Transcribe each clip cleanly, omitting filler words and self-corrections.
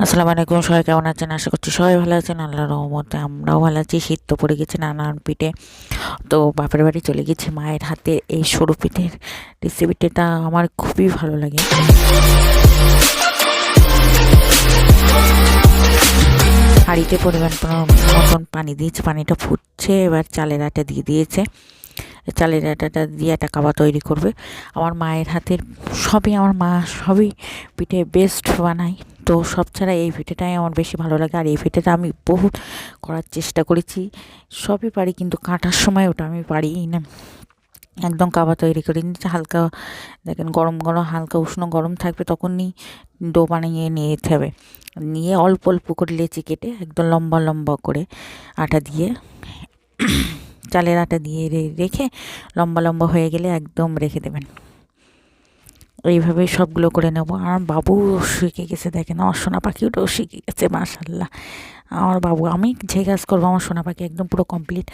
আসসালামু আলাইকুম, সবাই কেমন আছেন? আশা করছি সবাই ভালো আছেন। আল্লাহর রহমতে আমরাও ভালো আছি। শীত তো পড়ে গেছে নানান পিঠে। তো বাপের বাড়ি চলে গেছি, মায়ের হাতে এই সরু পিঠের রেসিপিটা আমার খুবই ভালো লাগে। হাঁড়িতে পরিমাণ মতন পানি দিয়েছে, পানিটা ফুটছে, এবার চালের আটা দিয়ে দিয়েছে। চালের আটাটা দিয়ে একটা কাবা তৈরি করবে। আমার মায়ের হাতের আমার মা সবই পিঠে বেস্ট বানায়। তো সব ছাড়া এই পিঠেটাই আমার বেশি ভালো লাগে। আর এই পিঠেটা আমি বহুত করার চেষ্টা করেছি, সবই পারি, কিন্তু কাটার সময় ওটা আমি পারিই না। একদম কাবা তৈরি করে নিচ্ছে হালকা, দেখেন গরম গরম হালকা উষ্ণ গরম থাকবে, তখনই ডো বানিয়ে নিয়ে যেতে হবে। নিয়ে অল্প অল্প করে লেচি কেটে একদম লম্বা লম্বা করে আটা দিয়ে চালের আটা দিয়ে রেখে লম্বা লম্বা হয়ে গেলে একদম রেখে দেবেন। এইভাবে সবগুলো করে নেব। আমার বাবু শিখে গেছে, দেখেন আমার সোনা পাখিটাও শিখে গেছে মাশাল্লাহ। আমার বাবু, আমি যে কাজ করবো আমার সোনা পাখি একদম পুরো কমপ্লিট।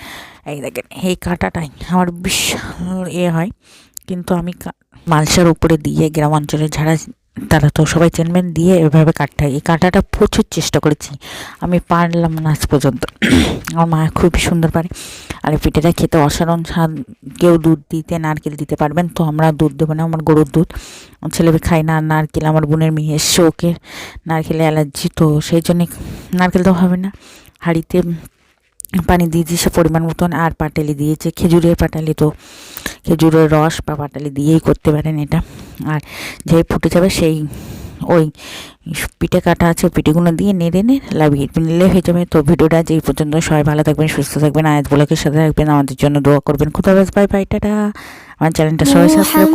এই দেখেন এই কাঁটাটাই আমার বিশাল হয়, কিন্তু আমি মালসার উপরে দিয়ে গ্রাম অঞ্চলে যারা তারা তো সবাই চেনবেন, দিয়ে এভাবে কাটতে হয়। এই কাঁটাটা প্রচুর চেষ্টা করেছি, আমি পারলাম না আজ পর্যন্ত। আমার মা খুবই সুন্দর পারে। আর এই পিঠেটা খেতে অসাধারণ স্বাদ। কেউ দুধ দিতে নারকেল দিতে পারবেন, তো আমরা দুধ দেবো না, আমার গরুর দুধ। ছেলে খাই না নারকেল, আমার বোনের মেয়ে এসছে, ওকে নারকেলে অ্যালার্জি, তো সেই জন্যে নারকেল দেওয়া হবে না। হাঁড়িতে পানি দিয়ে দিয়েছে পরিমাণ মতন, আর পাটালি দিয়েছে খেজুরের পাটালি, তো খেজুরের রস বা পাটালি দিয়েই করতে পারেন এটা। আর যে ফুটে যাবে সেই ওই পিঠে কাটা আছে পিঠেগুলো দিয়ে নেড়ে লাভিয়ে নিলে হয়ে যাবে। তো ভিডিওটা যেই পর্যন্ত, সবাই ভালো থাকবেন, সুস্থ থাকবেন, আয়াত ব্লগের সাথে থাকবেন, আমাদের জন্য দোয়া করবেন। খুদা হাফেজ, বাই বাই, টাটা। আমার চ্যানেলটা সবাই সাবস্ক্রাইব।